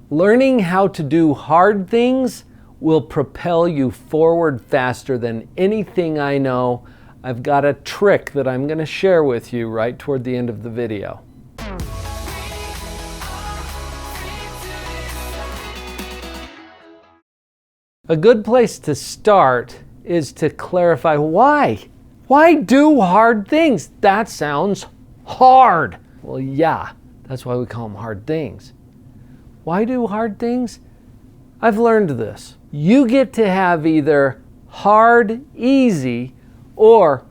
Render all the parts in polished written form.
Learning how to do hard things will propel you forward faster than anything I know. I've got a trick that I'm going to share with you right toward the end of the video. A good place to start is to clarify why. Why do hard things? That sounds hard. Well, yeah, that's why we call them hard things. Why do hard things? I've learned this. You get to have either hard, easy, or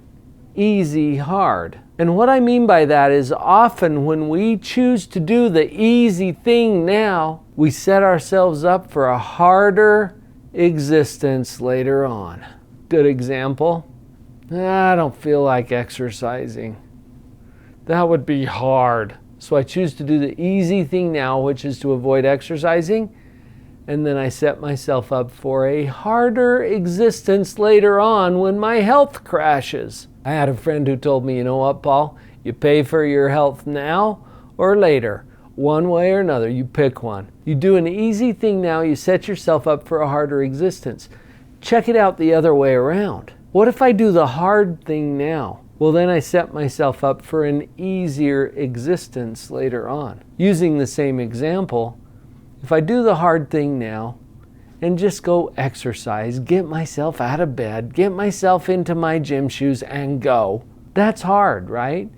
easy, hard. And what I mean by that is often when we choose to do the easy thing now, we set ourselves up for a harder existence later on. Good example. I don't feel like exercising. That would be hard. So I choose to do the easy thing now, which is to avoid exercising. And then I set myself up for a harder existence later on when my health crashes. I had a friend who told me, you know what, Paul? You pay for your health now or later. One way or another, you pick one. You do an easy thing now, you set yourself up for a harder existence. Check it out the other way around. What if I do the hard thing now? Well, then I set myself up for an easier existence later on. Using the same example, if I do the hard thing now and just go exercise, get myself out of bed, get myself into my gym shoes and go, that's hard, right?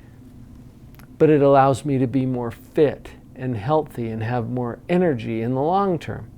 But it allows me to be more fit and healthy and have more energy in the long term.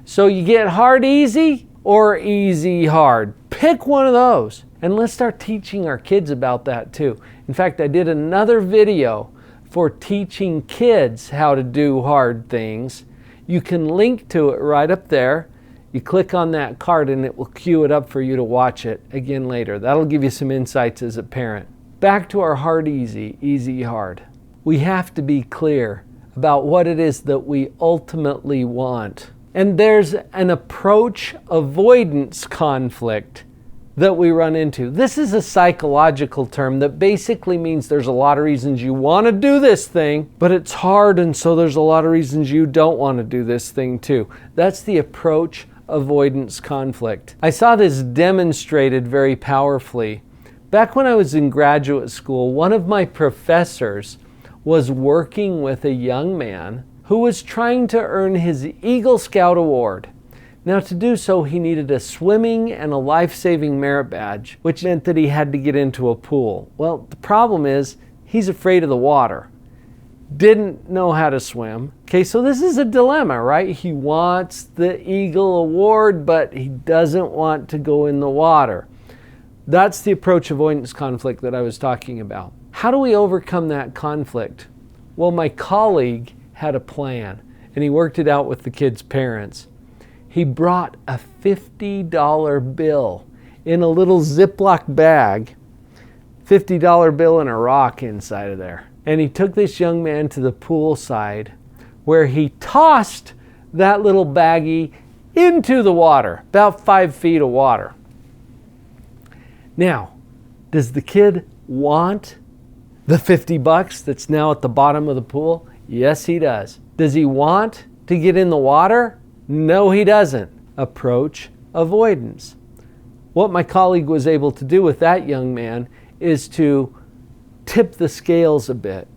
So you get hard easy or easy hard. Pick one of those. And let's start teaching our kids about that too. In fact, I did another video for teaching kids how to do hard things. You can link to it right up there. You click on that card and it will queue it up for you to watch it again later. That'll give you some insights as a parent. Back to our hard easy, easy hard. We have to be clear about what it is that we ultimately want. And there's an approach avoidance conflict that we run into. This is a psychological term that basically means there's a lot of reasons you want to do this thing, but it's hard, and so there's a lot of reasons you don't want to do this thing too. That's the approach avoidance conflict. I saw this demonstrated very powerfully. Back when I was in graduate school, one of my professors was working with a young man who was trying to earn his Eagle Scout Award. Now, to do so, he needed a swimming and a life-saving merit badge, which meant that he had to get into a pool. Well, the problem is he's afraid of the water. Didn't know how to swim. Okay, so this is a dilemma, right? He wants the Eagle Award, but he doesn't want to go in the water. That's the approach avoidance conflict that I was talking about. How do we overcome that conflict? Well, my colleague had a plan, and he worked it out with the kids' parents. He brought a $50 bill in a little Ziploc bag, $50 bill and a rock inside of there. And he took this young man to the pool side where he tossed that little baggie into the water, about 5 feet of water. Now, does the kid want the $50 that's now at the bottom of the pool? Yes, he does. Does he want to get in the water? No, he doesn't. Approach avoidance. What my colleague was able to do with that young man is to tip the scales a bit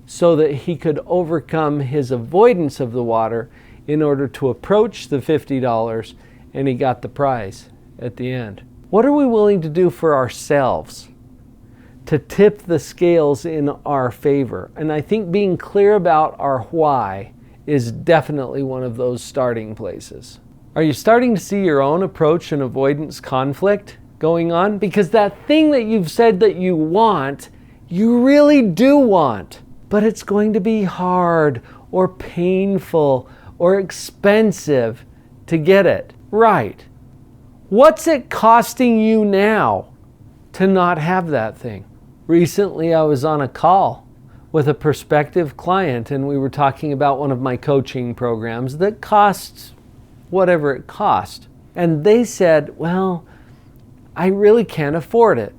so that he could overcome his avoidance of the water in order to approach the $50, and he got the prize at the end. What are we willing to do for ourselves to tip the scales in our favor? And I think being clear about our why is definitely one of those starting places. Are you starting to see your own approach and avoidance conflict going on? Because that thing that you've said that you want, you really do want, but it's going to be hard or painful or expensive to get it. Right. What's it costing you now to not have that thing? Recently, I was on a call with a prospective client, and we were talking about one of my coaching programs that costs whatever it cost. And they said, well, I really can't afford it.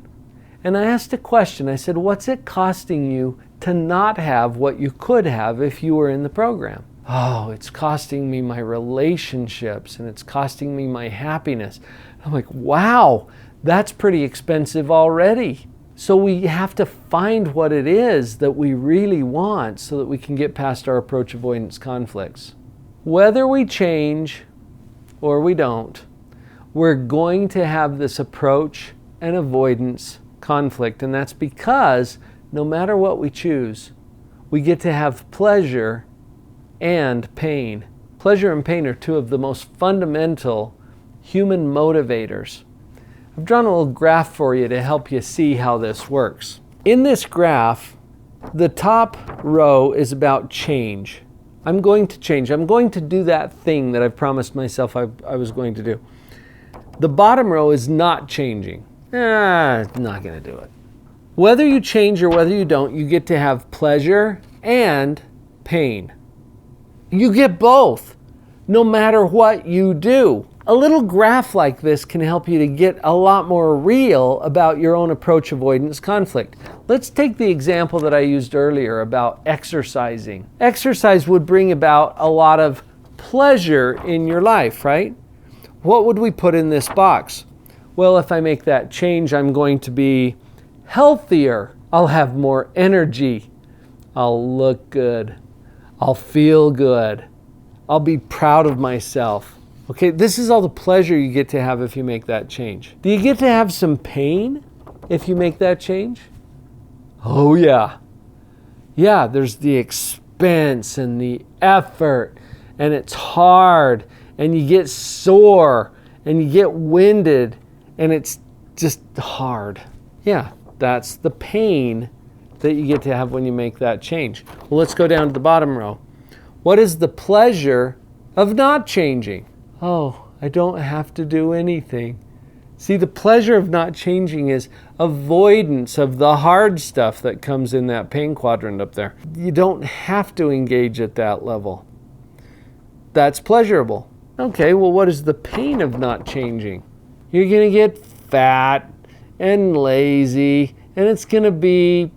And I asked a question. I said, what's it costing you to not have what you could have if you were in the program? Oh, it's costing me my relationships and it's costing me my happiness. I'm like, wow, that's pretty expensive already. So we have to find what it is that we really want so that we can get past our approach avoidance conflicts. Whether we change or we don't, we're going to have this approach and avoidance conflict. And that's because no matter what we choose, we get to have pleasure and pain. Pleasure and pain are two of the most fundamental human motivators. I've drawn a little graph for you to help you see how this works. In this graph, the top row is about change. I'm going to change. I'm going to do that thing that I've promised myself I was going to do. The bottom row is not changing. Not going to do it. Whether you change or whether you don't, you get to have pleasure and pain. You get both, no matter what you do. A little graph like this can help you to get a lot more real about your own approach avoidance conflict. Let's take the example that I used earlier about exercising. Exercise would bring about a lot of pleasure in your life, right? What would we put in this box? Well, if I make that change, I'm going to be healthier. I'll have more energy. I'll look good. I'll feel good. I'll be proud of myself. Okay, this is all the pleasure you get to have if you make that change. Do you get to have some pain if you make that change? Oh yeah. Yeah, there's the expense and the effort, and it's hard, and you get sore, and you get winded, and it's just hard. Yeah, that's the pain that you get to have when you make that change. Well, let's go down to the bottom row. What is the pleasure of not changing? Oh, I don't have to do anything. See, the pleasure of not changing is avoidance of the hard stuff that comes in that pain quadrant up there. You don't have to engage at that level. That's pleasurable. Okay, well, what is the pain of not changing? You're going to get fat and lazy, and it's going to be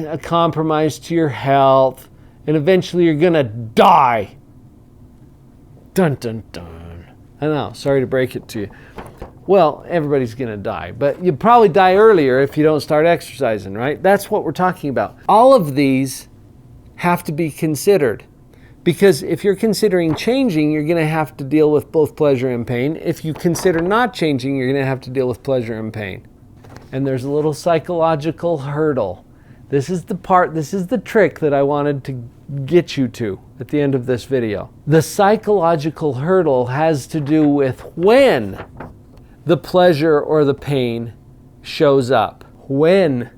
a compromise to your health, and eventually you're going to die. Dun, dun, dun. I know, sorry to break it to you. Well, everybody's going to die, but you'll probably die earlier if you don't start exercising, right? That's what we're talking about. All of these have to be considered, because if you're considering changing, you're going to have to deal with both pleasure and pain. If you consider not changing, you're going to have to deal with pleasure and pain. And there's a little psychological hurdle. This is the trick that I wanted to get you to at the end of this video. The psychological hurdle has to do with when the pleasure or the pain shows up. When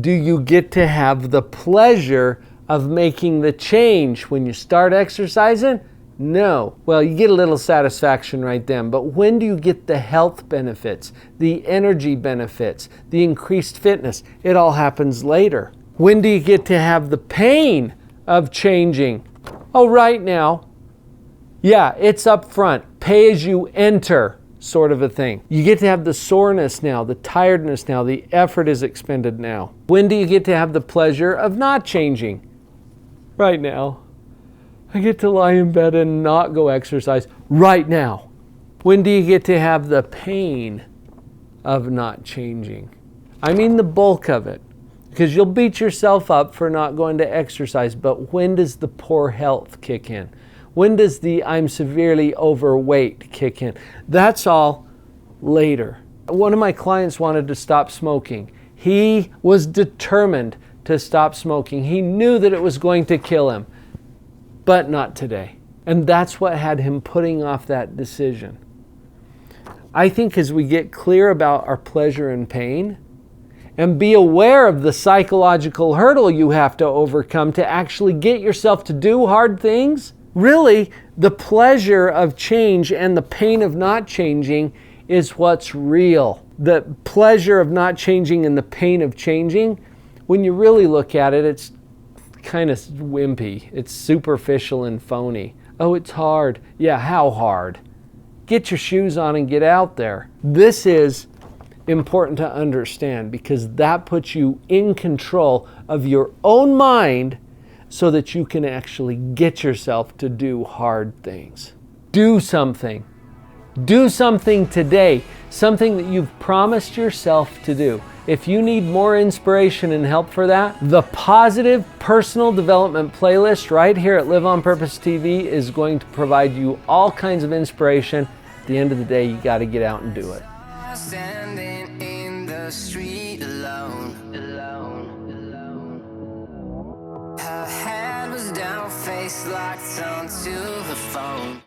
do you get to have the pleasure of making the change? When you start exercising? No. Well, you get a little satisfaction right then, but when do you get the health benefits, the energy benefits, the increased fitness? It all happens later. When do you get to have the pain of changing? Oh, right now. Yeah, it's up front. Pay as you enter sort of a thing. You get to have the soreness now, the tiredness now, the effort is expended now. When do you get to have the pleasure of not changing? Right now. I get to lie in bed and not go exercise right now. When do you get to have the pain of not changing? I mean the bulk of it, because you'll beat yourself up for not going to exercise, but when does the poor health kick in? When does the I'm severely overweight kick in? That's all later. One of my clients wanted to stop smoking. He was determined to stop smoking. He knew that it was going to kill him. But not today. And that's what had him putting off that decision. I think as we get clear about our pleasure and pain, and be aware of the psychological hurdle you have to overcome to actually get yourself to do hard things, really, the pleasure of change and the pain of not changing is what's real. The pleasure of not changing and the pain of changing, when you really look at it, it's kind of wimpy. It's superficial and phony. Oh, it's hard. Yeah, how hard? Get your shoes on and get out there. This is important to understand because that puts you in control of your own mind so that you can actually get yourself to do hard things. Do something. Do something today, something that you've promised yourself to do. If you need more inspiration and help for that, the Positive Personal Development playlist right here at Live on Purpose TV is going to provide you all kinds of inspiration. At the end of the day, you got to get out and do it. Standing in the street alone. Her head was down, face locked onto the phone.